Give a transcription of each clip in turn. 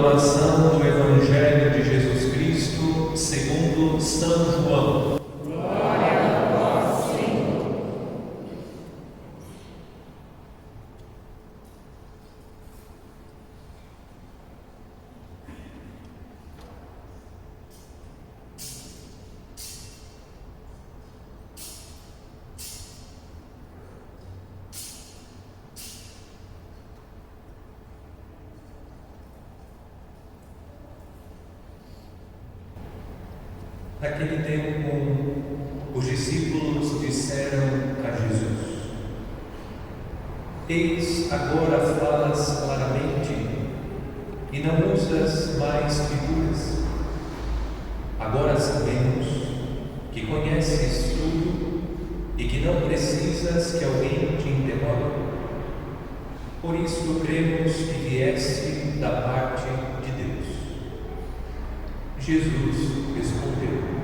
Proclamação do Evangelho de Jesus Cristo segundo São João. Glória a vós, Senhor. Naquele tempo, os discípulos disseram a Jesus: Eis, agora falas claramente e não usas mais figuras. Agora sabemos que conheces tudo e que não precisas que alguém te interrogue. Por isso cremos que vieste da parte de Deus. Jesus respondeu: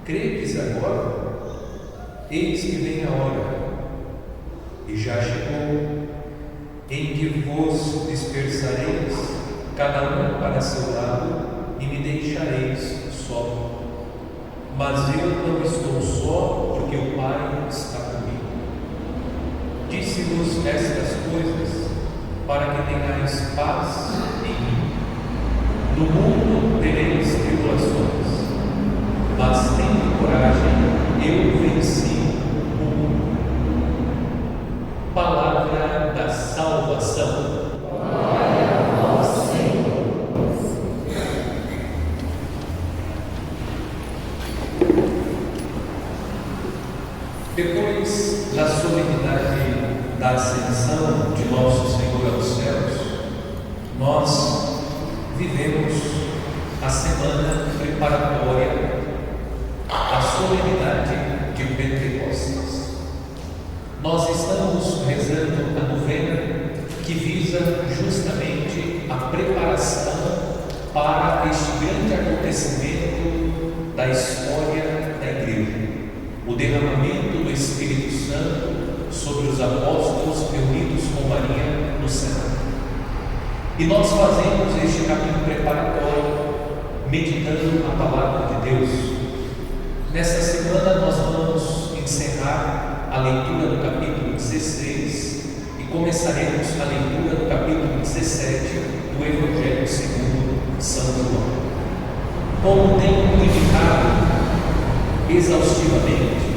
Credes agora? Eis que vem a hora, e já chegou, em que vos dispersareis, cada um para seu lado, e me deixareis só. Mas eu não estou só, porque o Pai está comigo. Disse-vos estas coisas, para que tenhais paz em mim. No mundo tereis tribulações, mas tende coragem, eu venci o mundo. Palavra da salvação. Glória a vós, Senhor. Depois da solenidade da ascensão de nosso Senhor aos céus, nós vivemos a semana preparatória à solenidade de Pentecostes. Nós estamos rezando a novena que visa justamente a preparação para este grande acontecimento da história da Igreja, o derramamento do Espírito Santo sobre os apóstolos reunidos com Maria no céu. E nós fazemos este caminho preparatório, meditando a palavra de Deus. Nesta semana nós vamos encerrar a leitura do capítulo 16 e começaremos a leitura do capítulo 17 do Evangelho segundo São João. Como tenho indicado exaustivamente,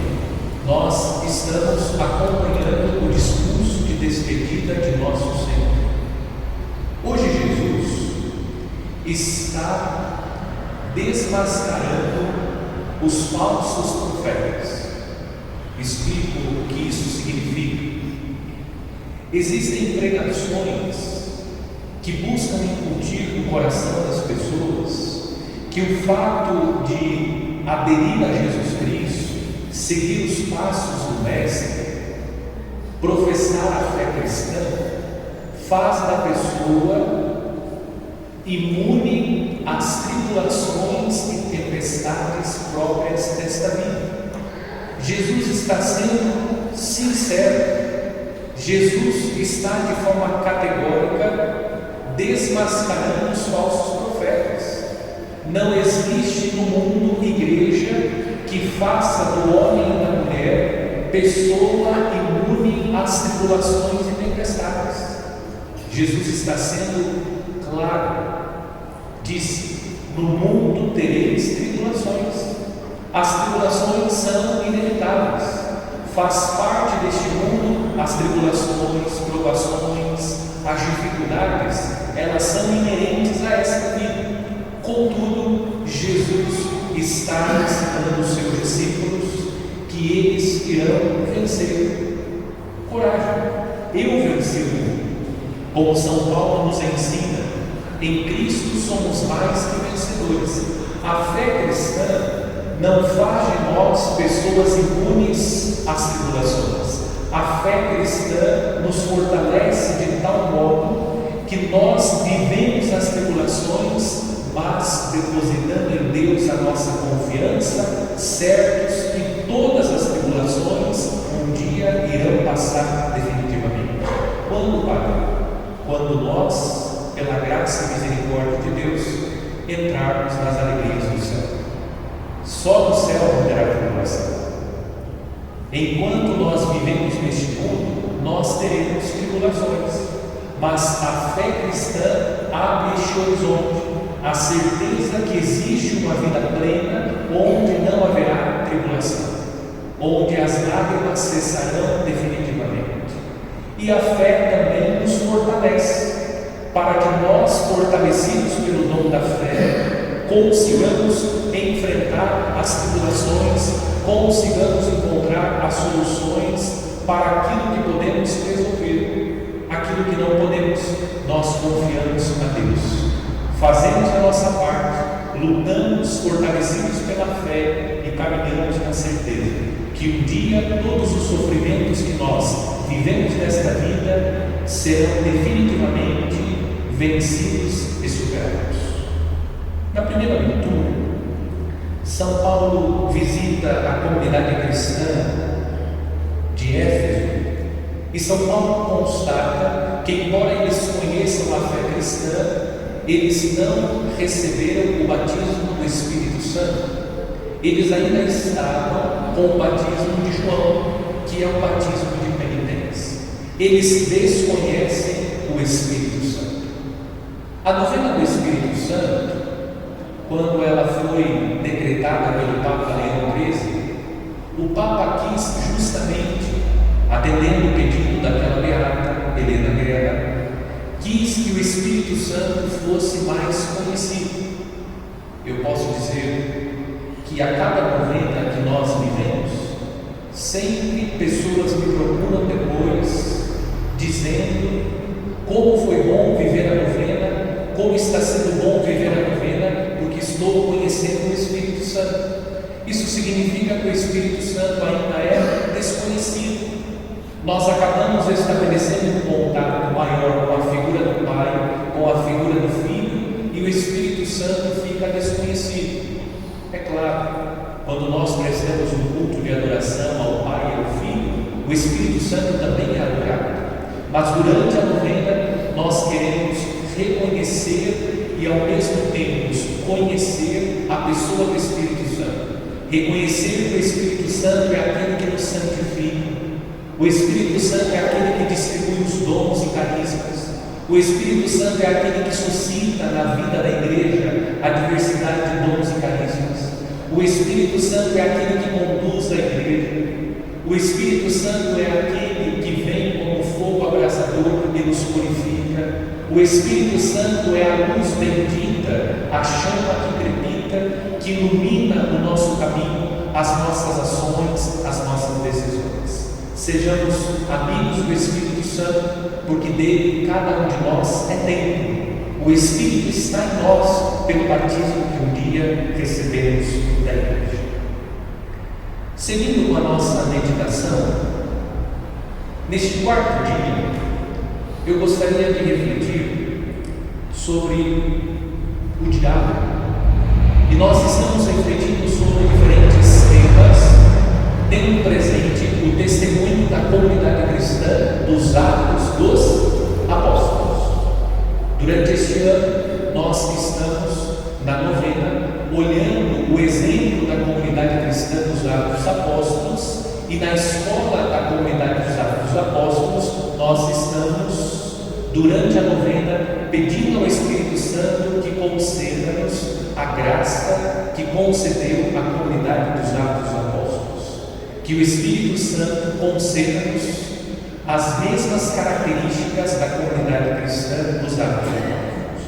nós estamos acompanhando o discurso de despedida de nosso Senhor. Hoje Jesus está desmascarando os falsos profetas. Explico o que isso significa. Existem pregações que buscam incutir no coração das pessoas que o fato de aderir a Jesus Cristo, seguir os passos do Mestre, professar a fé cristã, faz da pessoa imune às tribulações e tempestades próprias desta vida. Jesus está sendo sincero. Jesus está de forma categórica desmascarando os falsos profetas. Não existe no mundo igreja que faça do homem e da mulher pessoa imune às tribulações e tempestades. Jesus está sendo claro. Disse: no mundo tereis tribulações. As tribulações são inevitáveis. Faz parte deste mundo as tribulações, provações, as dificuldades, elas são inerentes a esta vida. Contudo, Jesus está ensinando os seus discípulos que eles irão vencer. Coragem, eu venci o mundo. Como São Paulo nos ensina, em Cristo somos mais que vencedores. A fé cristã não faz de nós pessoas imunes às tribulações. A fé cristã nos fortalece de tal modo que nós vivemos as tribulações, mas depositando em Deus a nossa confiança, certos que todas as tribulações um dia irão passar definitivamente. Quando, Pai? Quando nós, pela graça e misericórdia de Deus, entrarmos nas alegrias do céu. Só no céu não terá tribulação. Enquanto nós vivemos neste mundo, nós teremos tribulações, mas a fé cristã abre este horizonte, a certeza que existe uma vida plena onde não haverá tribulação, onde as lágrimas cessarão definitivamente. E a fé também nos fortalece, para que nós, fortalecidos pelo dom da fé, consigamos enfrentar as tribulações, consigamos encontrar as soluções para aquilo que podemos resolver, aquilo que não podemos, nós confiamos a Deus, fazemos a nossa parte, lutamos fortalecidos pela fé e caminhamos na certeza que um dia todos os sofrimentos que nós vivemos nesta vida serão definitivamente vencidos e superados. Na primeira leitura, São Paulo visita a comunidade cristã de Éfeso e São Paulo constata que, embora eles conheçam a fé cristã, eles não receberam o batismo do Espírito Santo. Eles ainda estavam com o batismo de João, que é o batismo de penitência. Eles desconhecem o Espírito Santo. A novena do Espírito Santo, quando ela foi decretada pelo Papa Leão XIII, o Papa quis justamente, atendendo o pedido daquela beata, Helena Guerra, quis que o Espírito Santo fosse mais conhecido. Eu posso dizer que a cada novena que nós vivemos, sempre pessoas me procuram depois, dizendo como foi bom viver a novena, como está sendo bom viver a novena, porque estou conhecendo o Espírito Santo. Isso significa que o Espírito Santo ainda é desconhecido. Nós acabamos estabelecendo um contato maior com a figura do Pai, com a figura do Filho, e o Espírito Santo fica desconhecido. É claro, quando nós prestamos um culto de adoração ao Pai e ao Filho, o Espírito Santo também é adorado. Mas durante a novena, nós queremos reconhecer e ao mesmo tempo conhecer a pessoa do Espírito Santo. Reconhecer que o Espírito Santo é aquele que nos santifica. O Espírito Santo é aquele que distribui os dons e carismas. O Espírito Santo é aquele que suscita na vida da igreja a diversidade de dons e carismas. O Espírito Santo é aquele que conduz a igreja. O Espírito Santo é aquele que vem como fogo abrasador e nos purifica. O Espírito Santo é a luz bendita, a chama que crepita, que ilumina o nosso caminho, as nossas ações, as nossas decisões. Sejamos amigos do Espírito Santo, porque dele cada um de nós é templo. O Espírito está em nós pelo batismo que um dia recebemos da igreja. Seguindo com a nossa meditação, neste quarto dia, eu gostaria de refletir sobre o diabo. E nós estamos refletindo sobre diferentes temas, tendo presente o testemunho da comunidade cristã dos Atos dos Apóstolos. Durante este ano, nós estamos na novena olhando o exemplo da comunidade cristã dos Atos dos Apóstolos, e na escola da comunidade dos Atos dos Apóstolos nós estamos, durante a novena, pedindo ao Espírito Santo que conceda-nos a graça que concedeu à comunidade dos Atos dos Apóstolos. Que o Espírito Santo conceda-nos as mesmas características da comunidade cristã dos Atos dos Apóstolos.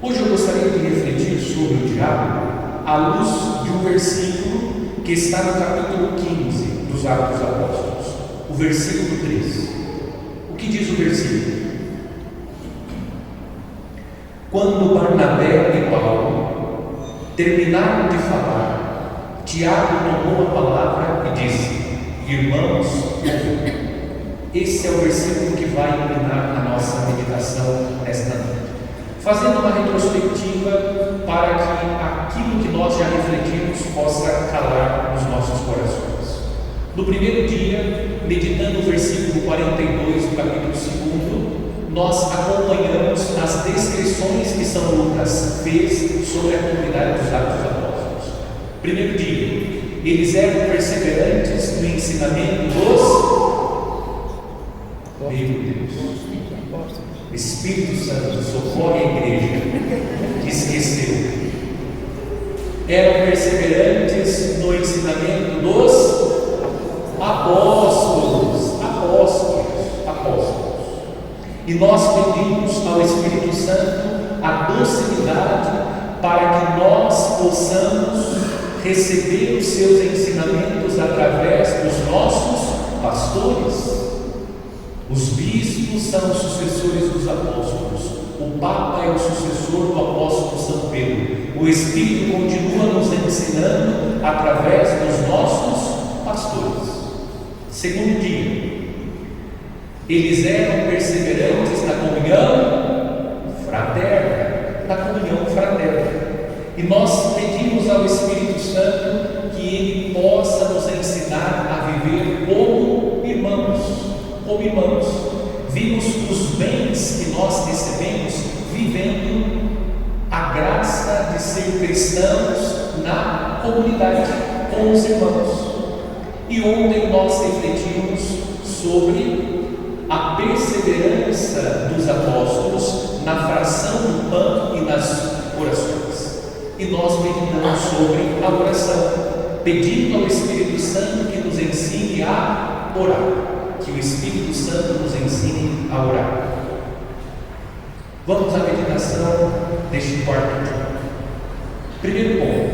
Hoje eu gostaria de refletir sobre o diabo à luz de um versículo que está no capítulo 15 dos Atos dos Apóstolos, o versículo 3. O que diz o versículo? Quando Barnabé e Paulo terminaram de falar, Tiago tomou a palavra e disse: Irmãos, esse é o versículo que vai iluminar a nossa meditação nesta noite, fazendo uma retrospectiva para que aquilo que nós já refletimos possa calar nos nossos corações. No primeiro dia, meditando o versículo 42 do capítulo 2, nós acompanhamos as descrições que São fez sobre a comunidade dos Atos dos Apóstolos. Primeiro dia, eles eram perseverantes no ensinamento dos... Meu Deus, Espírito Santo, socorre a igreja que esqueceu. Eram perseverantes no ensinamento dos apóstolos. E nós pedimos ao Espírito Santo a docilidade para que nós possamos receber os seus ensinamentos através dos nossos pastores. Os bispos são os sucessores dos apóstolos. O Papa é o sucessor do apóstolo São Pedro. O Espírito continua nos ensinando através dos nossos pastores. Segundo dia, eles eram perseverantes na comunhão fraterna. E nós pedimos ao Espírito Santo que Ele possa nos ensinar a viver como irmãos. Vimos os bens que nós recebemos vivendo a graça de ser cristãos na comunidade, com os irmãos. E ontem nós refletimos sobre a perseverança dos apóstolos na fração do pão e nas orações. E nós meditamos sobre a oração, pedindo ao Espírito Santo que nos ensine a orar. Que o Espírito Santo nos ensine a orar. Vamos à meditação deste quarto dia. Primeiro ponto: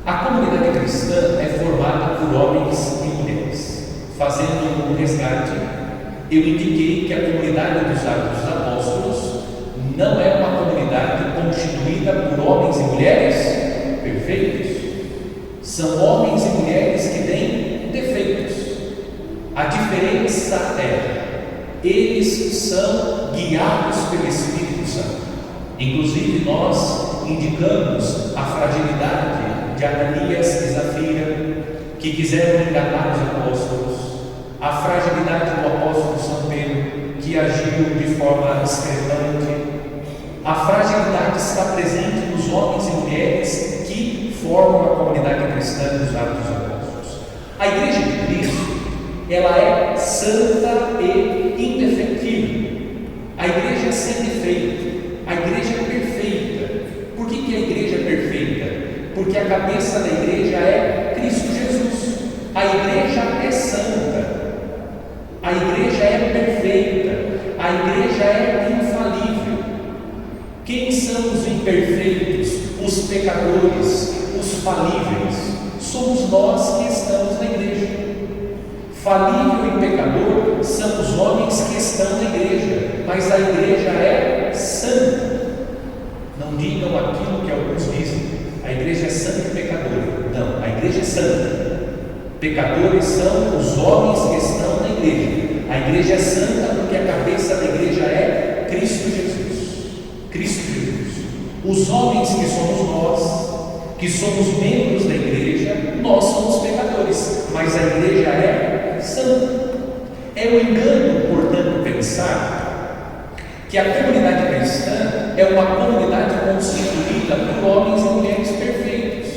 a comunidade cristã é formada por homens e mulheres. Fazendo um resgate, eu indiquei que a comunidade dos Atos dos Apóstolos não é uma comunidade constituída por homens e mulheres perfeitos. São homens e mulheres que têm defeitos. A diferença é, eles são guiados pelo Espírito Santo. Inclusive nós indicamos a fragilidade de Ananias e Zafira, que quiseram enganar os apóstolos, a fragilidade do apóstolo São Pedro, que agiu de forma discrepante. A fragilidade está presente nos homens e mulheres que formam a comunidade cristã dos Atos dos Apóstolos. A Igreja de Cristo, ela é santa e indefectível. A igreja é sem defeito, a igreja é perfeita. Por que a igreja é perfeita? Porque a cabeça da igreja é Cristo Jesus. A igreja é santa, a igreja é perfeita, a igreja é infalível. Quem são os imperfeitos, os pecadores, os falíveis? Somos nós que estamos na igreja. Falível e pecador são os homens que estão na igreja, mas a igreja é santa. Não digam aquilo que alguns dizem: a igreja é santa e pecadora. Não, a igreja é santa. Pecadores são os homens que estão na igreja. A igreja é santa porque a cabeça da igreja é Cristo Jesus. Cristo Jesus. Os homens que somos nós, que somos membros da igreja, nós somos pecadores, mas a igreja é santa. É um engano, portanto, pensar que a comunidade cristã é uma comunidade constituída por homens e mulheres perfeitos.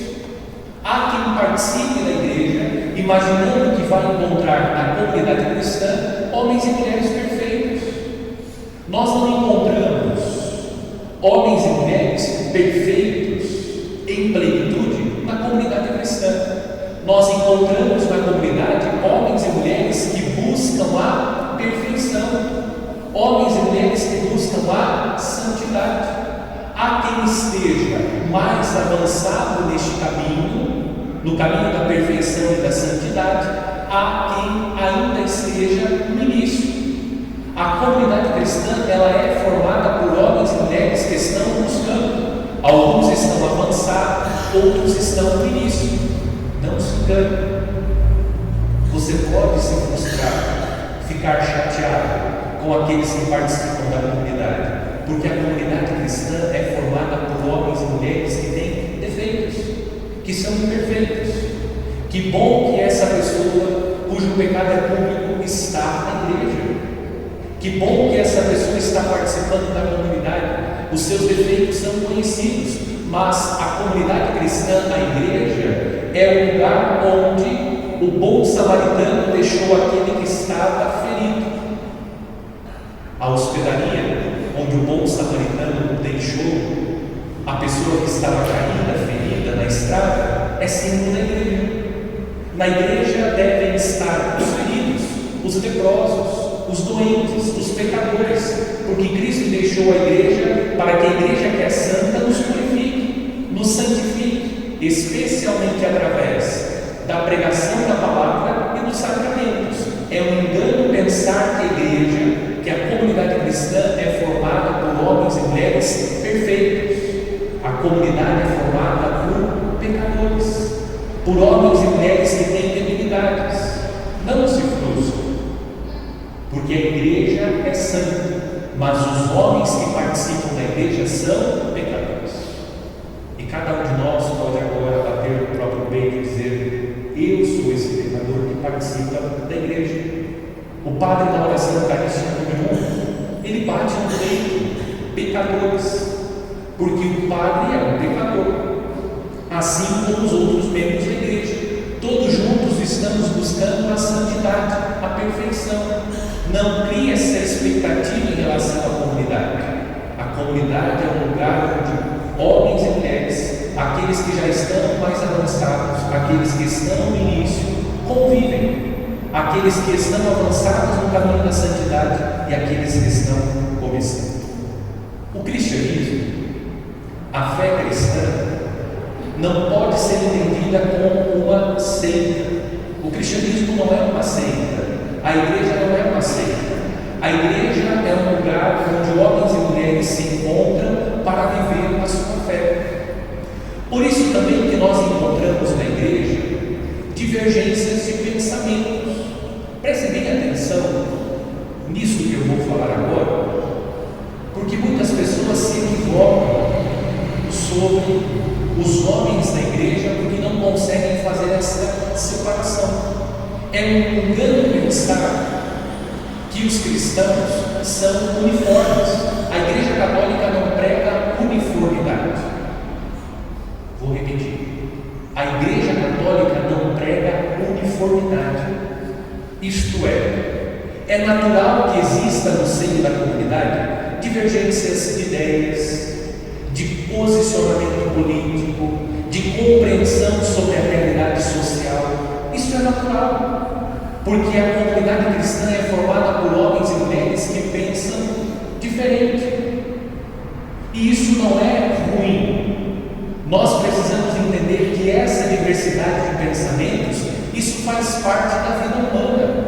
Há quem participe da igreja imaginando que vai encontrar na comunidade cristã homens e mulheres perfeitos. Nós não encontramos homens e mulheres perfeitos em plenitude na comunidade cristã. Nós encontramos na comunidade homens e mulheres que buscam a perfeição, homens e mulheres que buscam a santidade. Há quem esteja mais avançado neste caminho, no caminho da perfeição e da santidade, há quem ainda esteja no início. A comunidade cristã, ela é formada por homens e mulheres que estão buscando. Alguns estão avançados, outros estão no início. Não se engane. Você pode se frustrar, ficar chateado com aqueles que participam da comunidade, porque a comunidade cristã é formada por homens e mulheres que têm defeitos, que são imperfeitos. Que bom que essa pessoa, cujo pecado é público, está na igreja. Que bom que essa pessoa está participando da comunidade. os seus defeitos são conhecidos, mas a comunidade cristã, a igreja, é o lugar onde o bom samaritano deixou aquele que estava ferido. A hospedaria, onde o bom samaritano deixou a pessoa que estava caída, ferida na estrada, é símbolo da igreja. Na igreja devem estar os feridos, os leprosos, os doentes, os pecadores, porque Cristo deixou a igreja para que a igreja que é santa nos purifique, nos santifique, especialmente através da pregação da palavra e dos sacramentos. É um engano pensar que a igreja, que a comunidade cristã é formada por homens e mulheres perfeitos. A comunidade é formada por pecadores, por homens e mulheres que têm debilidades. Não se frustre, porque a igreja é santa, mas os homens que participam da igreja são pecadores. E cada um de nós pode agora bater no próprio peito e dizer: eu sou esse pecador que participa da igreja. O padre na oração eucarística número 1, ele bate no peito: pecadores, porque o padre é um pecador, assim como os outros membros da igreja. Todos juntos estamos buscando a santidade, a perfeição. Não crie essa expectativa em relação à comunidade. A comunidade é um lugar onde homens e mulheres, aqueles que já estão mais avançados, aqueles que estão no início, convivem. Aqueles que estão avançados no caminho da santidade e aqueles que estão começando. O cristianismo, a fé cristã, não pode ser entendida como uma seita. O cristianismo não é uma seita. A igreja não é uma seita. A igreja é um lugar onde homens e mulheres se encontram para viver a sua fé. Por isso também que nós encontramos na igreja divergências de pensamentos. Prestem bem atenção nisso que eu vou falar agora, porque muitas pessoas se equivocam sobre os homens da igreja porque não conseguem fazer essa separação. É um engano pensar que os cristãos são uniformes. A igreja católica não prega uniformidade. Vou repetir: a igreja católica não prega uniformidade. Isto é natural que exista no seio da comunidade divergências de ideias, de posicionamento político, de compreensão sobre a realidade social. Isso é natural, porque a comunidade cristã é formada por homens e mulheres que pensam diferente. E isso não é ruim. Nós precisamos entender que essa diversidade de pensamentos, isso faz parte da vida humana.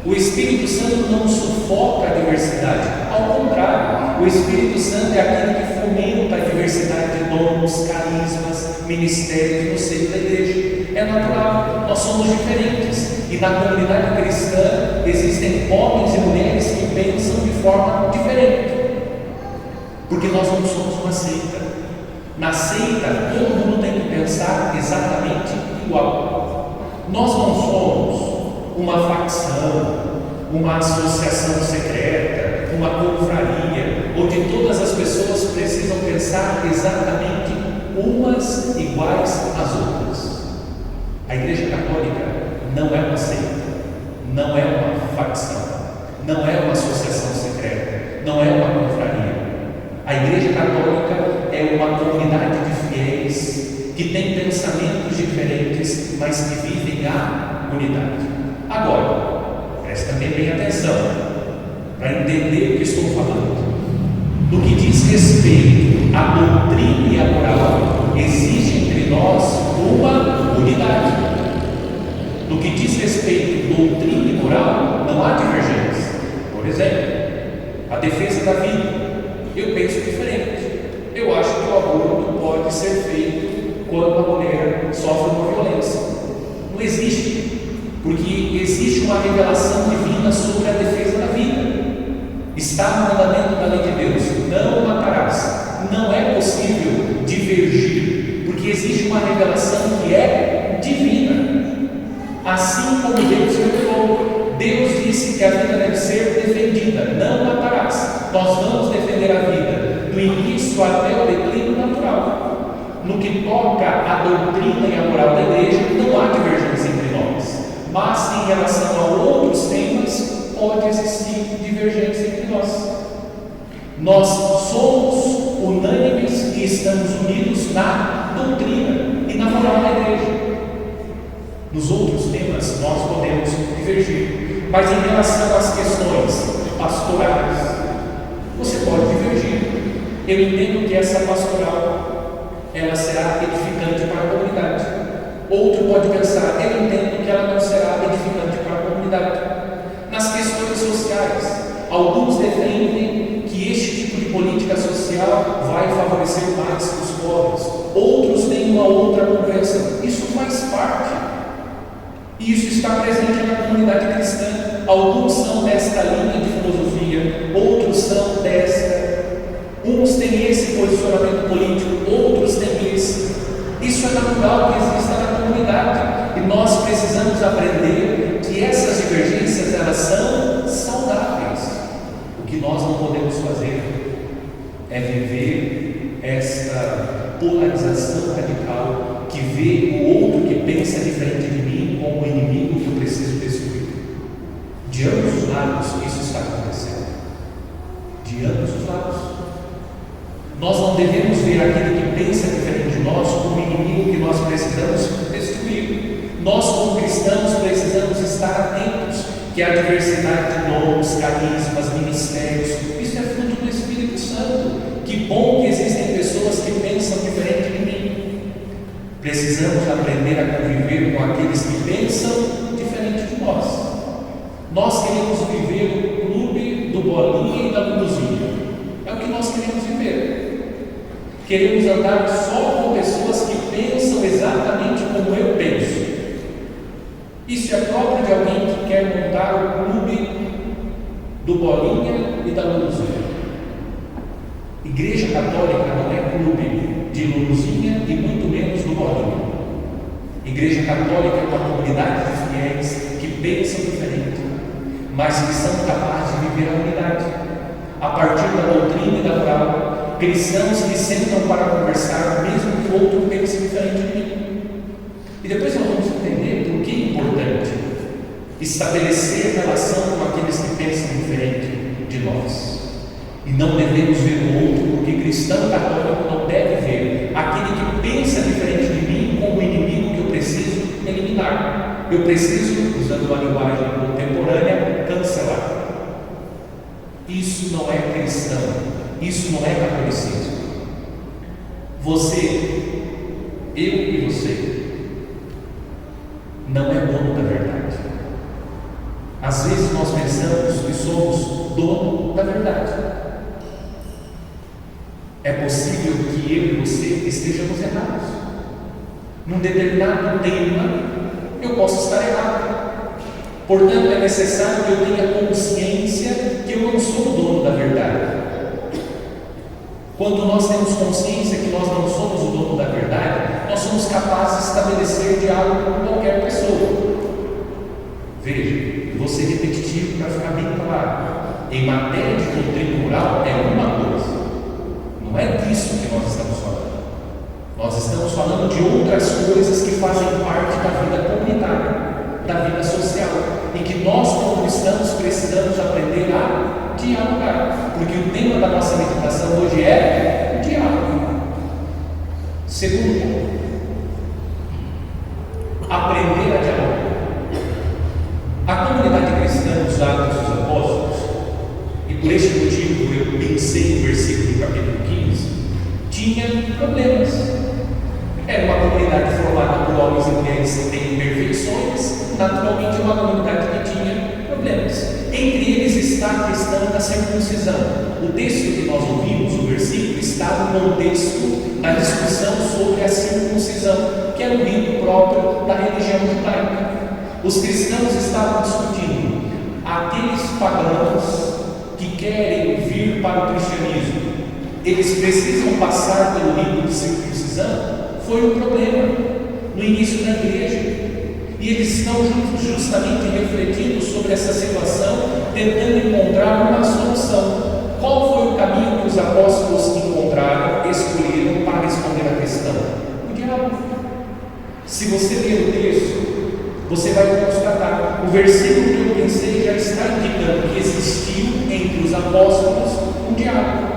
O Espírito Santo não sufoca a diversidade, ao contrário, o Espírito Santo é aquele que fomenta a diversidade de dons, carismas, ministérios no seio da igreja. É natural, nós somos diferentes, e na comunidade cristã existem homens e mulheres que pensam de forma diferente, porque nós não somos uma seita. Na seita, todo mundo tem que pensar exatamente igual. Nós não somos uma facção, uma associação secreta, uma confraria, onde todas as pessoas precisam pensar exatamente umas iguais às outras. A Igreja Católica não é uma seita, não é uma facção, não é uma associação secreta, não é uma confraria. A Igreja Católica é uma comunidade de fiéis que tem pensamentos diferentes, mas que vivem a unidade. Agora, presta bem atenção para entender o que estou falando. No que diz respeito à doutrina e à moral, existe entre nós uma unidade. No que diz respeito à doutrina e moral, não há divergência. Por exemplo, a defesa da vida. Eu penso diferente. Eu acho que o aborto pode ser feito quando a mulher sofre uma violência. Não existe. Porque existe uma revelação divina sobre a defesa da vida. Está no mandamento da lei de Deus: não matarás. Não é possível divergir, porque existe uma revelação que é divina. Assim como Deus revelou, Deus disse que a vida deve ser defendida: não matarás. Nós vamos defender a vida do no que toca à doutrina e à moral da igreja, não há divergência entre nós. Mas em relação a outros temas, pode existir divergência entre nós. Nós somos unânimes e estamos unidos na doutrina e na moral da igreja. Nos outros temas, nós podemos divergir. Mas em relação às questões pastorais, você pode divergir. Eu entendo que essa pastoral, ela será edificante para a comunidade. Outro pode pensar, eu entendo que ela não será edificante para a comunidade. Nas questões sociais, alguns defendem que este tipo de política social vai favorecer mais os pobres. Outros têm uma outra compreensão. Isso faz parte. E isso está presente na comunidade cristã. Alguns são desta linha de filosofia, outros são desta. Uns têm esse posicionamento político, outros têm esse. Isso é natural que exista na comunidade. E nós precisamos aprender que essas divergências, elas são saudáveis. O que nós não podemos fazer é viver esta polarização radical que vê o outro que pensa diferente de mim como inimigo que eu preciso destruir. De ambos os lados isso está acontecendo. De ambos os lados. Nós não devemos ver aquele que pensa diferente de nós como inimigo que nós precisamos destruir. Nós, como cristãos, precisamos estar atentos que a diversidade de nomes, carismas, ministérios, isso é fruto do Espírito Santo. Que bom que existem pessoas que pensam diferente de mim. Precisamos aprender a conviver com aqueles que pensam diferente de nós. Nós queremos viver o clube do Bolinha e da Luluzinha. É o que nós queremos viver. Queremos andar só com pessoas que pensam exatamente como eu penso. Isso é próprio de alguém que quer montar o clube do Bolinha e da Luluzinha. Igreja Católica não é clube de Luluzinha e muito menos do Bolinha. Igreja Católica é uma comunidade de fiéis que pensam diferente, mas que são capazes de viver a unidade a partir da doutrina e da moral. Cristãos que sentam para conversar, mesmo que o outro pense diferente de mim. E depois nós vamos entender por que é importante estabelecer relação com aqueles que pensam diferente de nós. E não devemos ver o outro, porque cristão católico não deve ver aquele que pensa diferente de mim como inimigo que eu preciso eliminar. Eu preciso, usando uma linguagem contemporânea, cancelar. Isso não é cristão, isso não é catolicismo. Você, eu e você, não é dono da verdade. Às vezes nós pensamos que somos dono da verdade. É possível que eu e você estejamos errados. Num determinado tema, eu posso estar errado. Portanto, é necessário que eu tenha consciência que eu não sou o dono da verdade. Quando nós temos consciência que nós não somos o dono da verdade, nós somos capazes de estabelecer diálogo com qualquer pessoa. Veja, vou ser repetitivo para ficar bem claro. Em matéria de doutrina moral é uma coisa. Não é disso que nós estamos falando. Nós estamos falando de outras coisas que fazem parte da vida comunitária, da vida social, e que nós, como cristãos, precisamos aprender a dialogar, porque o tema da nossa meditação hoje é o diálogo. Segundo ponto, aprender a dialogar. A comunidade cristã dos Atos dos Apóstolos, e por este motivo eu pensei no versículo do capítulo 15, tinha problemas. Era uma comunidade formada por homens e mulheres que têm imperfeições, naturalmente uma comunidade que tinha problemas. Entre eles está a questão da circuncisão. O texto que nós ouvimos, o versículo, está no contexto da discussão sobre a circuncisão, que é um rito próprio da religião judaica. Os cristãos estavam discutindo aqueles pagãos que querem vir para o cristianismo, eles precisam passar pelo rito de circuncisão? Foi um problema no início da igreja. E eles estão justamente refletindo sobre essa situação, tentando encontrar uma solução. Qual foi o caminho que os apóstolos encontraram, escolheram para responder à questão? Se você ler o texto, você vai constatar, o versículo que eu pensei já está indicando que existiu entre os apóstolos um diálogo.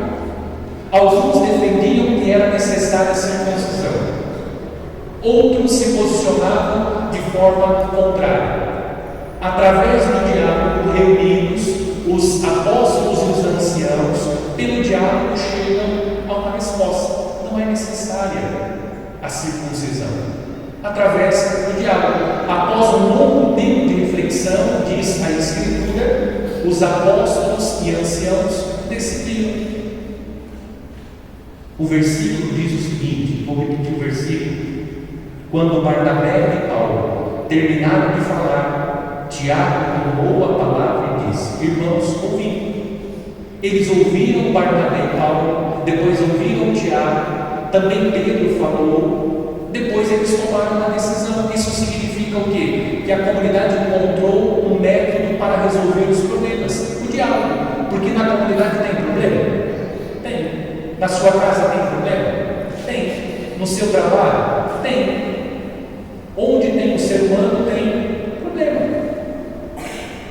Alguns defendiam que era necessária a circuncisão, outros se posicionavam de forma contrária. Através do diálogo reunidos, os apóstolos e os anciãos, pelo diálogo, chegam a uma resposta. Não é necessária a circuncisão. Através do diálogo, após um longo tempo de reflexão, diz a Escritura, os apóstolos e anciãos decidiram. O versículo diz o seguinte, vou repetir o versículo. Quando Barnabé e Paulo terminaram de falar, Tiago tomou a palavra e disse: irmãos, ouvi. Eles ouviram Barnabé e Paulo, depois ouviram Tiago, também Pedro falou, depois eles tomaram uma decisão. Isso significa o quê? Que a comunidade encontrou um método para resolver os problemas, o diálogo. Porque na comunidade tem problema? Tem. Na sua casa tem problema? Tem. No seu trabalho? Tem. Onde tem o ser humano tem problema.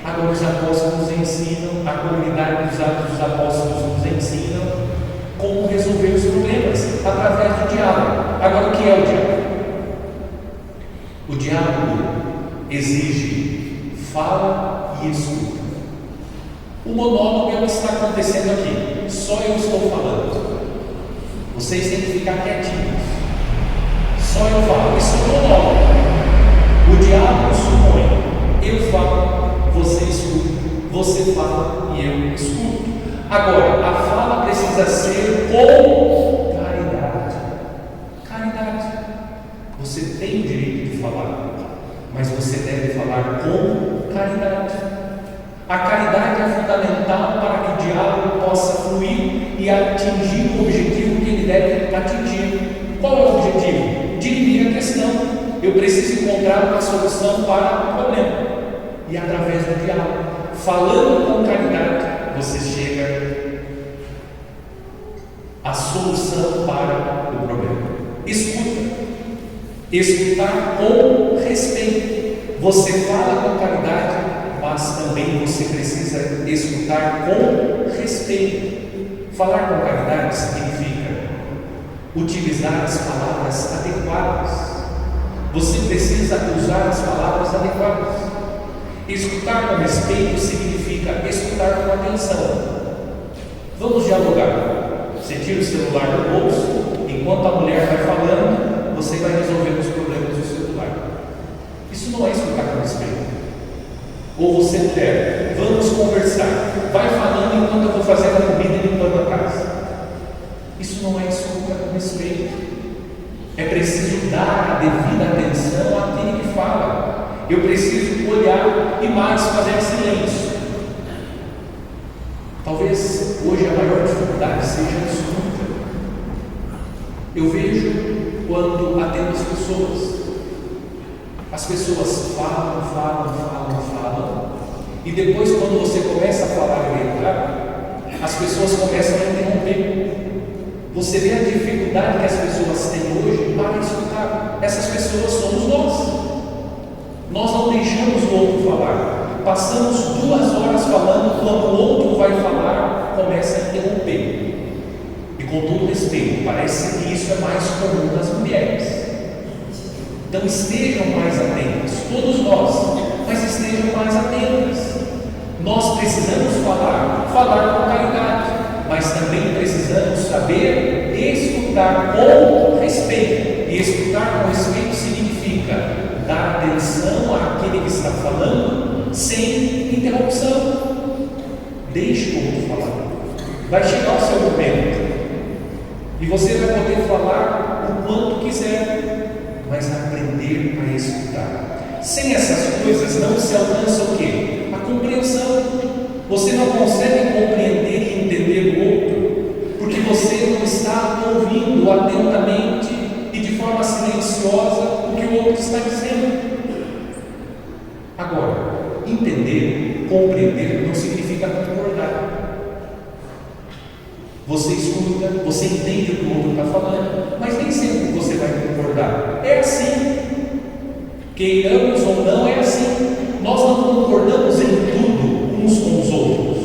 Agora os apóstolos nos ensinam, a comunidade dos Atos dos Apóstolos nos ensinam como resolver os problemas através do diálogo. Agora, o que é o diálogo? O diálogo exige fala e escuta. O monólogo é o que está acontecendo aqui. Só eu estou falando. Vocês têm que ficar quietinhos. Só eu falo. Isso é um monólogo. O diálogo supõe: eu falo, você escuta, você fala e eu escuto. Agora, a fala precisa ser com caridade. Caridade. Você tem o direito de falar, mas você deve falar com caridade. A caridade é fundamental para que o diálogo possa fluir e atingir o objetivo que ele deve atingir. Qual é o objetivo? Dirimir a questão. Eu preciso encontrar uma solução para o problema. E através do diálogo, falando com caridade, você chega à solução para o problema. Escuta. Escutar com respeito. Você fala com caridade, mas também você precisa escutar com respeito. Falar com caridade significa utilizar as palavras adequadas. Você precisa usar as palavras adequadas. Escutar com respeito significa escutar com atenção. Vamos dialogar. Você tira o celular do bolso, enquanto a mulher vai falando, você vai resolver os problemas do celular. Isso não é escutar com respeito. Ou você, mulher, vamos conversar. Vai falando enquanto eu vou fazendo a comida e limpando a casa. Isso não é escuta com respeito. É preciso dar a devida atenção àquele que fala. Eu preciso olhar e mais fazer silêncio. Talvez hoje a maior dificuldade seja a escuta. Eu vejo quando atendo as pessoas. As pessoas falam, e depois, quando você começa a falar e orientar, as pessoas começam a interromper. Você vê a dificuldade que as pessoas têm hoje para escutar. Essas pessoas somos nós. Nós não deixamos o outro falar. Passamos 2 horas falando, quando o outro vai falar, começa a interromper. E com todo respeito, parece que isso é mais comum nas mulheres. Então estejam mais atentos, todos nós, mas estejam mais atentos. Nós precisamos falar com caridade, mas também precisamos saber escutar com respeito. E escutar com respeito significa dar atenção àquele que está falando sem interrupção. Deixe o outro falar. Vai chegar o seu momento e você vai poder falar o quanto quiser, mas aprender a escutar. Sem essas coisas não se alcança o quê? A compreensão. Você não consegue compreender e entender o outro porque você não está ouvindo atentamente e de forma silenciosa o que o outro está dizendo. Agora, entender, compreender não significa concordar. Você escuta, você entende o que o outro está falando, mas nem sempre você vai concordar. É assim. Queiramos ou não, é assim. Nós não concordamos em tudo uns com os outros.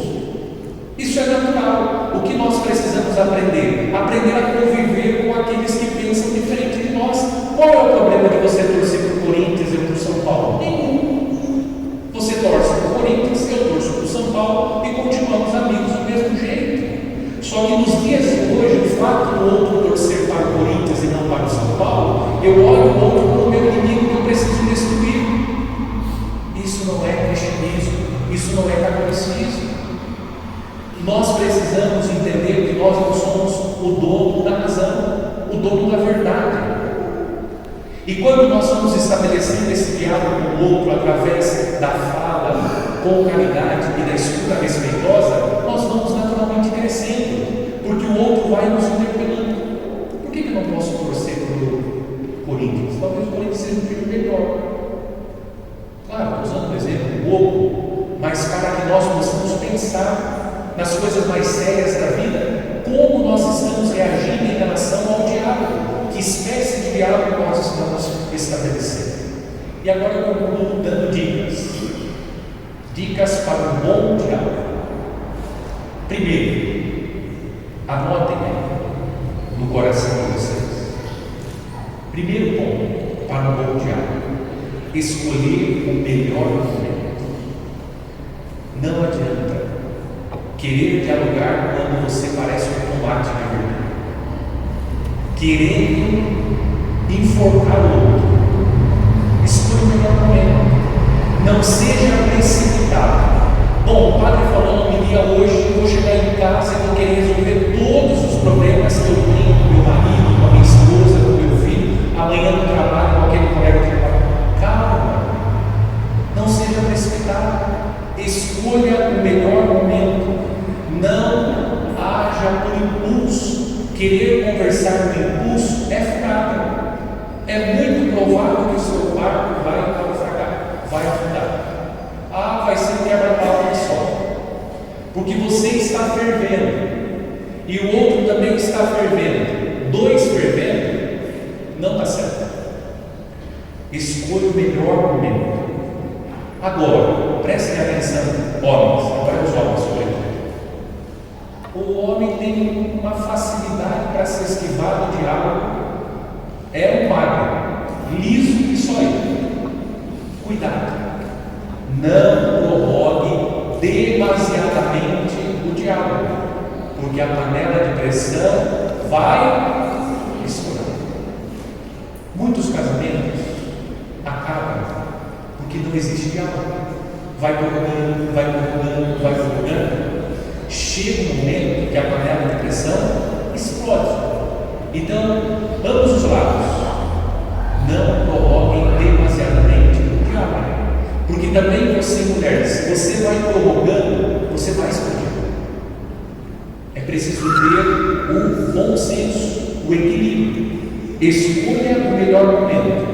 Isso é natural. O que nós precisamos aprender? Aprender a conviver com aqueles que pensam diferente de nós. Qual é o problema de você torcer para o Corinthians e para o São Paulo? Nenhum. Você torce para o Corinthians, eu torço para o São Paulo e continuamos amigos do mesmo jeito. Só que nos dias de hoje, o fato do outro torcer para o Corinthians e não para o São Paulo, eu olho o outro como meu inimigo que eu preciso destruir. Isso não é cristianismo, isso não é catolicismo. Nós precisamos entender que nós não somos o dono da razão, o dono da verdade. E quando nós vamos estabelecendo esse diálogo com o outro através da fala, com caridade e da escuta respeitosa, nós vamos naturalmente crescendo, porque o outro vai nos interpelando. Por que eu não posso torcer para o Corinthians? Talvez o Corinthians seja um time melhor. Claro, estou usando um exemplo bobo, mas para que nós possamos pensar nas coisas mais sérias da vida, como nós estamos reagindo em relação ao diálogo, que espécie de diálogo nós estamos estabelecendo. E agora eu concluo dando dicas para um bom diálogo. Primeiro, anotem no coração de vocês. Primeiro ponto para um bom diálogo: escolher o melhor momento. Não adianta querer dialogar quando você parece um combate de verdade, querendo enforcar o outro. Escolha o melhor momento. Não seja precipitado. Bom, o padre falou na homilia hoje, eu vou chegar em casa e vou querer resolver todos os problemas que eu tenho com meu marido, com a minha esposa, com o meu filho, amanhã no trabalho, com aquele colega de trabalho. Calma, não seja precipitado. Escolha o melhor momento. Não haja por impulso. Querer conversar no impulso é furada. É muito provável que o seu barco vai naufragar, vai afundar. Vai ser quebra-pau de sol. Porque você está fervendo e o outro também está fervendo. Dois fervendo não está certo. Escolha o melhor momento. Agora, prestem atenção, homens, agora os homens. O homem tem uma facilidade para se esquivar do diálogo. É um mago, liso e só ele. Cuidado, não prorrogue demasiadamente o diálogo, porque a panela de pressão vai estourar. Muitos casamentos acabam porque não existe diálogo. Vai prorrogando, vai prorrogando, vai prorrogando. Chega um momento que a panela de pressão explode. Então, ambos os lados, não prorroguem demasiadamente o diálogo, porque também você, mulher, se você vai prorrogando, você vai explodir. É preciso ter o bom senso, o equilíbrio. Escolha o melhor momento.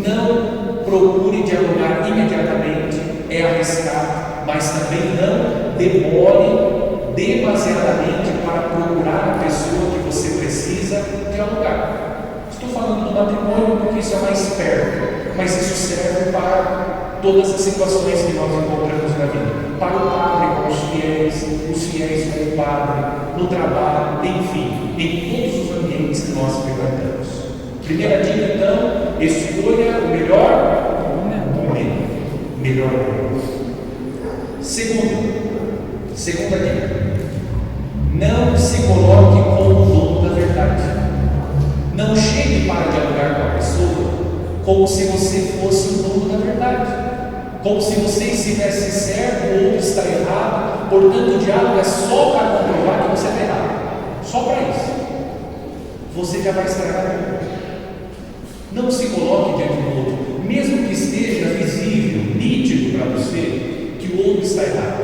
Não procure dialogar imediatamente, é arriscado, mas também não demore demasiadamente para procurar a pessoa que você precisa dialogar. Estou falando do matrimônio porque isso é mais perto, mas isso serve para todas as situações que nós encontramos na vida. Para o padre com os fiéis com o padre, no trabalho, enfim, em todos os ambientes que nós frequentamos. Primeira dica, então: escolha o melhor momento. Melhor momento. Segunda dica: não se coloque como o dono da verdade. Não chegue para dialogar com a pessoa como se você fosse o dono da verdade, como se você estivesse certo ou outro está errado. Portanto, o diálogo é só para comprovar que você está errado. Só para isso. Você já vai estragar tudo. Não se coloque diante do outro, mesmo que esteja visível, nítido para você que o outro está errado,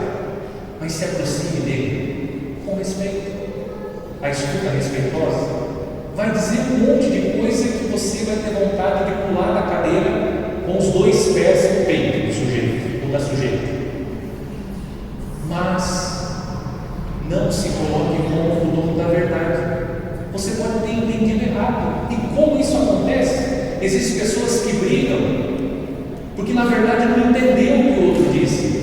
mas se aproxime dele com respeito. A escuta respeitosa vai dizer um monte de coisa que você vai ter vontade de pular da cadeira com os dois pés no peito do sujeito ou da sujeita. Mas não se coloque como o dono da verdade. Você pode ter entendido errado. E como isso acontece? Existem pessoas que brigam porque na verdade não entendeu o que o outro disse,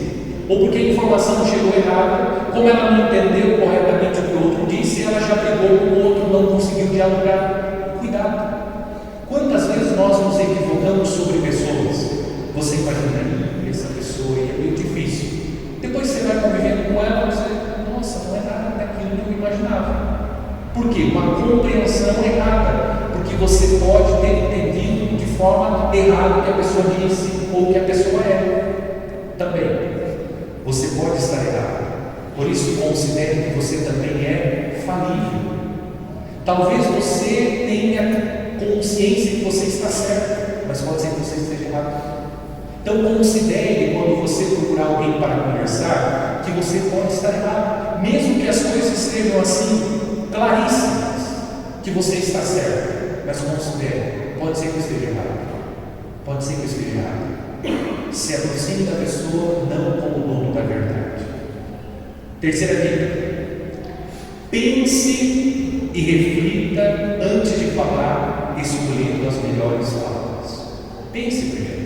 ou porque a informação chegou errada. Como ela não entendeu corretamente o que o outro disse, ela já brigou com o outro, não conseguiu dialogar. Cuidado! Quantas vezes nós nos equivocamos sobre pessoas? Você imagina, essa pessoa é meio difícil. Depois você vai convivendo com ela, você, nossa, não é nada daquilo que eu imaginava. Por quê? Uma compreensão errada, porque você pode ter entendido de forma errada o que a pessoa disse ou o que a pessoa é. Também, você pode estar errado. Por isso, considere que você também é falível. Talvez você tenha consciência que você está certo, mas pode ser que você esteja errado. Então considere, quando você procurar alguém para conversar, que você pode estar errado, mesmo que as coisas estejam assim, claríssimas, que você está certo, mas considere, pode ser que eu esteja errado, pode ser que eu esteja errado. Se aproxime da pessoa não como dono da verdade. Terceira dica: pense e reflita antes de falar, escolhendo as melhores palavras. Pense primeiro.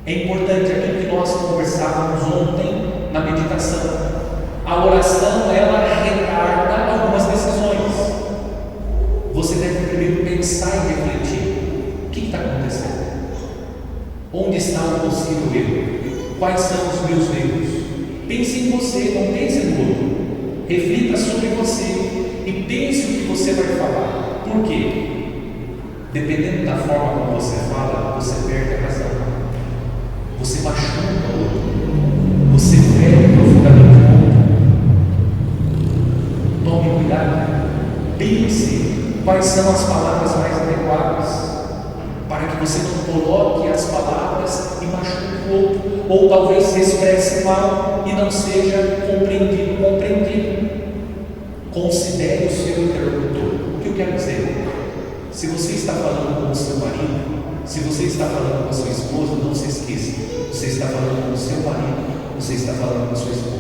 É importante aquilo que nós conversávamos ontem na meditação. A oração, ela retarda algumas decisões. Você deve primeiro pensar e refletir. O que está acontecendo? Onde está o possível erro? Quais são os meus erros? Pense em você, não pense no outro. Reflita sobre você e pense o que você vai falar. Por quê? Dependendo da forma como você fala, você perde a razão. Você machuca o outro. Você fere profundamente o outro. Tome cuidado. Pense quais são as palavras mais adequadas, para que você não coloque as palavras e machuque o outro, ou talvez se expresse mal e não seja compreendido. Considere o seu interlocutor. O que eu quero dizer? Se você está falando com o seu marido, se você está falando com a sua esposa, não se esqueça, você está falando com o seu marido, você está falando com a sua esposa.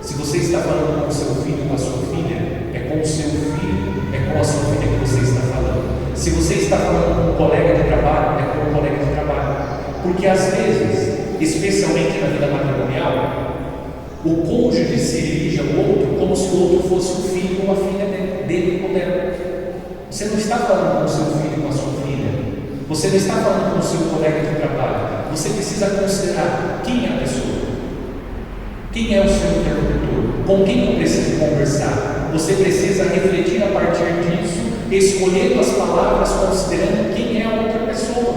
Se você está falando com o seu filho, com a sua filha, é com o seu filho, é com a sua filha que você está falando. Se você está falando com um colega de trabalho, é com um colega de trabalho. Porque às vezes, especialmente na vida matrimonial, o cônjuge se dirige ao outro como se o outro fosse o filho ou a filha dele ou dela. Você não está falando com o seu filho, com a sua filha. Você não está falando com o seu colega de trabalho. Você precisa considerar quem é a pessoa. Quem é o seu interlocutor? Com quem eu preciso conversar? Você precisa refletir a partir disso, escolhendo as palavras, considerando quem é a outra pessoa.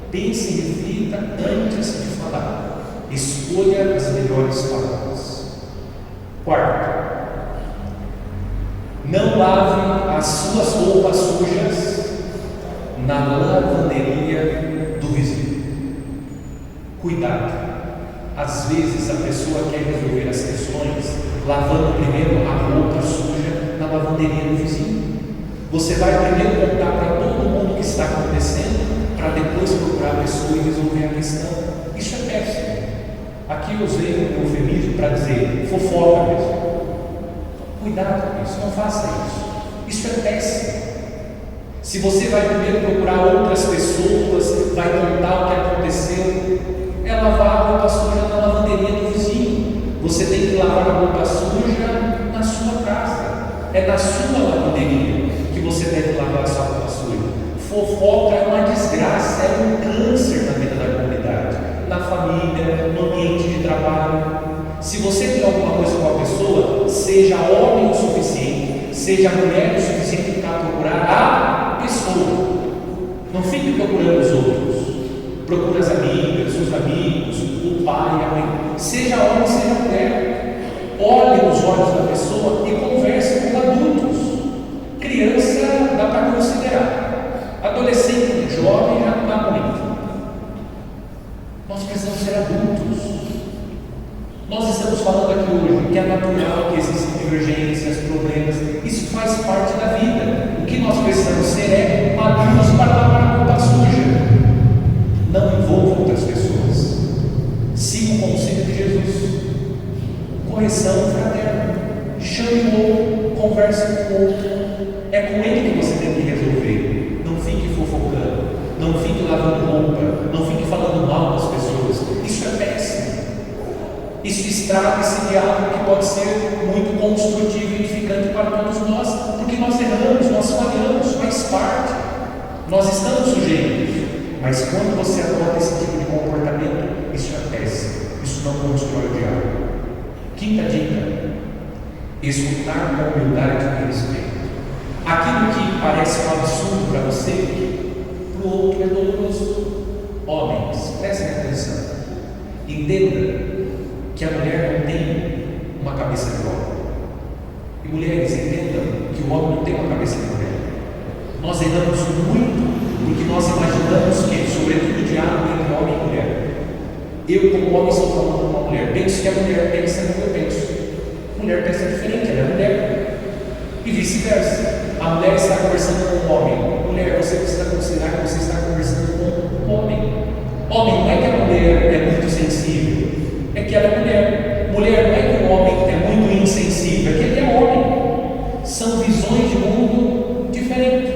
Pense e reflita antes de falar. Escolha as melhores palavras. Quarto, não lave as suas roupas sujas na lavanderia do vizinho. Cuidado. Às vezes a pessoa quer resolver as questões lavando primeiro a roupa suja na lavanderia do vizinho. Você vai primeiro contar para todo mundo o que está acontecendo, para depois procurar a pessoa e resolver a questão. Isso é péssimo. Aqui eu usei um eufemismo para dizer fofoca mesmo. Cuidado com isso, não faça isso. Isso é péssimo. Se você vai primeiro procurar outras pessoas, vai contar o que aconteceu, é lavar a roupa suja na lavanderia do vizinho. Você tem que lavar a roupa suja na sua casa. É na sua lavanderia que você deve lavar a sua roupa suja. Fofoca é uma desgraça, é um câncer na vida da comunidade, na família, no ambiente de trabalho. Se você tem alguma coisa com a pessoa, seja homem o suficiente, seja mulher o suficiente para procurar a pessoa. Não fique procurando os outros. Procure as amigas, os amigos, o pai, a mãe. Seja homem, seja mulher. Olhe nos olhos da pessoa e converse com adultos. Criança dá para considerar. Adolescente, jovem já não dá muito. Nós precisamos ser adultos. Nós estamos falando aqui hoje que é natural que existem divergências, problemas. Isso faz parte da vida. O que nós precisamos ser é maduros para lavar a roupa suja. Não envolva outras pessoas. Siga o conselho de Jesus. Correção fraterna. Chame o outro, converse com o outro. É com ele que você tem que resolver. Não fique fofocando. Não fique lavando roupa. Não fique Isso estraga esse diálogo que pode ser muito construtivo e edificante para todos nós, porque nós erramos, nós falhamos, faz parte, nós estamos sujeitos. Mas quando você adota esse tipo de comportamento, isso é péssimo, isso não constrói o diálogo. Quinta dica: escutar com humildade e respeito. Aquilo que parece um absurdo para você, para o outro é doloroso. Homens, prestem atenção, entenda que a mulher não tem uma cabeça de homem, e mulheres, entendam que o homem não tem uma cabeça de mulher. Nós erramos muito porque nós imaginamos que, sobretudo, o diálogo entre homem e mulher. Eu, como homem, estou falando com uma mulher, penso que a mulher pensa como eu penso. A mulher pensa diferente, ela é mulher, e vice-versa. A mulher está conversando com um homem. Mulher, você precisa considerar que você está conversando com um homem. Homem, não é que a mulher é muito sensível, é que ela é mulher. Mulher, não é que o homem é muito insensível, é que ele é homem. São visões de mundo diferentes,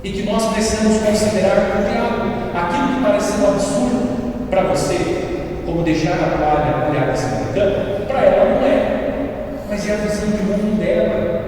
e que nós precisamos considerar com diálogo. Aquilo que parece um absurdo para você, como deixar a toalha molhada em cima da cama, para ela não é, mas é a visão de mundo dela.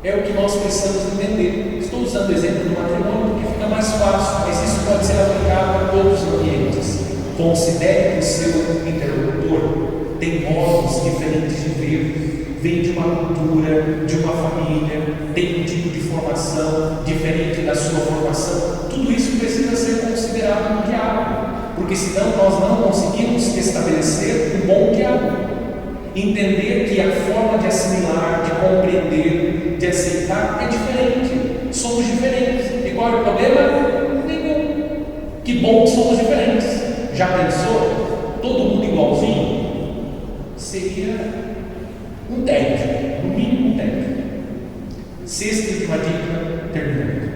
É o que nós precisamos entender. Estou usando o exemplo do matrimônio porque fica mais fácil, mas isso pode ser aplicado a todos os ambientes. Considere que o seu interlocutor tem modos diferentes de ver, vem de uma cultura, de uma família, tem um tipo de formação diferente da sua formação. Tudo isso precisa ser considerado no diálogo, porque senão nós não conseguimos estabelecer um bom diálogo. Entender que a forma de assimilar, de compreender, de aceitar é diferente. Somos diferentes. E qual é o problema? Nenhum. Que bom que somos diferentes. Já pensou? Todo mundo igualzinho? Seria um tédio, no mínimo um tédio. Sexta e última dica, terminando.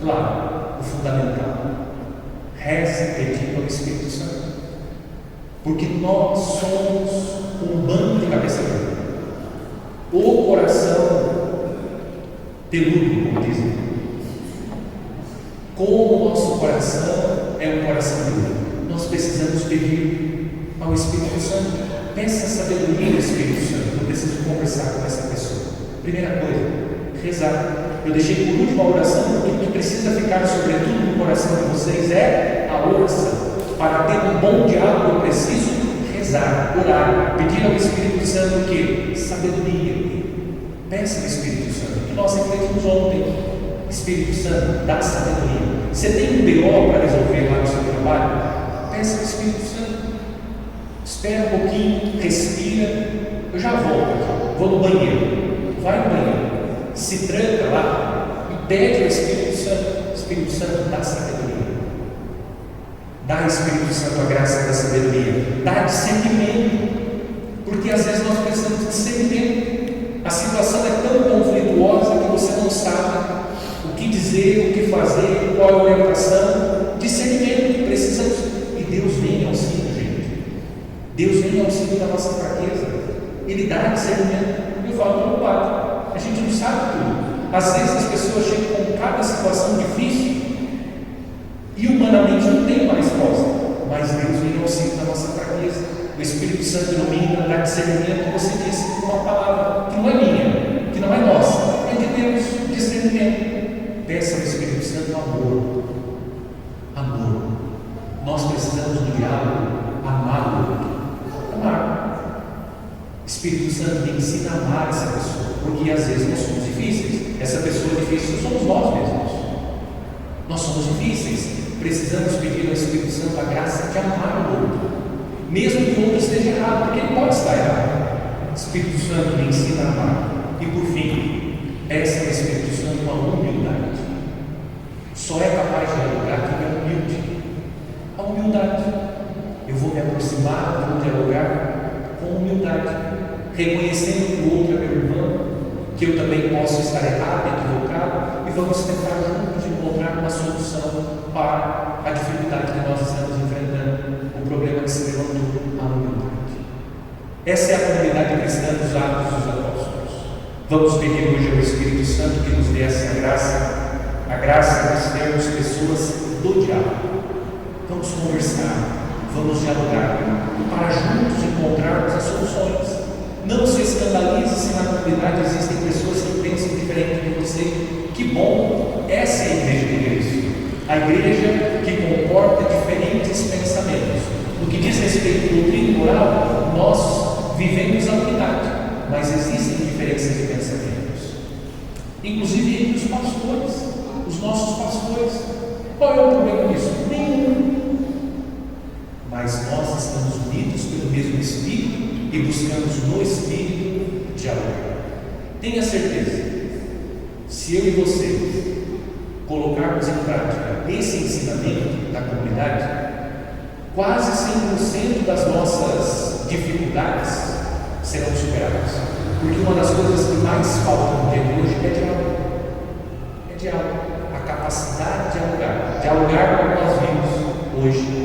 Claro, o fundamental: reze pedindo ao Espírito Santo, porque nós somos um bando de cabeça dura, o coração peludo, como dizem. Como o nosso coração é um coração duro, nós precisamos pedir ao Espírito Santo. Peça a sabedoria do Espírito Santo. Eu preciso conversar com essa pessoa. Primeira coisa, rezar. Eu deixei por última a oração, porque o que precisa ficar sobretudo no coração de vocês é a oração. Para ter um bom diálogo, eu preciso rezar, orar, pedir ao Espírito Santo o quê? Sabedoria. Peça ao Espírito Santo, que nós refletimos ontem. Espírito Santo, dá sabedoria. Você tem um BO para resolver lá no seu trabalho? Peça ao Espírito Santo. Espera um pouquinho, respira. Eu já volto aqui, vou no banheiro. Vai no banheiro, se tranca lá e pede ao Espírito Santo. Espírito Santo, dá sabedoria. Dá ao Espírito Santo a graça da sabedoria. Dá discernimento, porque às vezes nós precisamos de discernimento. A situação é tão conflituosa que você não sabe o que dizer, o que fazer, qual é a orientação. Discernimento, precisamos. E Deus vem em auxílio, gente. Deus vem em auxílio da nossa fraqueza. Ele dá discernimento. Eu falo como padre, a gente não sabe tudo. Às vezes as pessoas chegam com cada situação difícil e humanamente não tem uma resposta, mas Deus vem em auxílio da nossa fraqueza. O Espírito Santo ilumina, dá discernimento. Você disse uma palavra que não é minha, que não é nossa, é de Deus. Discernimento. Peça ao Espírito Santo amor. Amor. Nós precisamos do diálogo, amar o outro. Amar. Espírito Santo me ensina a amar essa pessoa, porque às vezes nós somos difíceis. Essa pessoa difícil somos nós mesmos. Nós somos difíceis. Precisamos pedir ao Espírito Santo a graça de amar o outro, mesmo que o outro esteja errado, porque ele pode estar errado. Espírito Santo me ensina a amar. E por fim, peça ao Espírito Santo uma humildade. Só é capaz de dialogar quem é humilde. A humildade. Eu vou me aproximar, vou dialogar com humildade, reconhecendo que o outro é meu irmão, que eu também posso estar errado, equivocado, e vamos tentar juntos encontrar uma solução para a dificuldade que nós estamos enfrentando, o problema que se levantou, a humildade. Essa é a comunidade cristã dos Atos dos Apóstolos. Vamos pedir hoje ao Espírito Santo que nos dê essa graça de sermos pessoas do diálogo. Vamos conversar, vamos dialogar para juntos encontrarmos as soluções. Não se escandalize se na comunidade existem pessoas que pensam diferente de você. Que bom! Essa é a igreja de Cristo. A igreja que comporta diferentes pensamentos. No que diz respeito à doutrina e moral, nós vivemos a unidade, mas existem diferenças de pensamentos, inclusive entre os pastores, os nossos pastores. Qual é o problema disso? Nenhum. Mas nós estamos unidos pelo mesmo Espírito e buscamos no Espírito dialogar. Tenha certeza, se eu e você colocarmos em prática esse ensinamento da comunidade, quase 100% das nossas dificuldades serão superadas. Porque uma das coisas que mais falta no dia de hoje é diálogo. É diálogo. A capacidade de dialogar. Dialogar como nós vimos hoje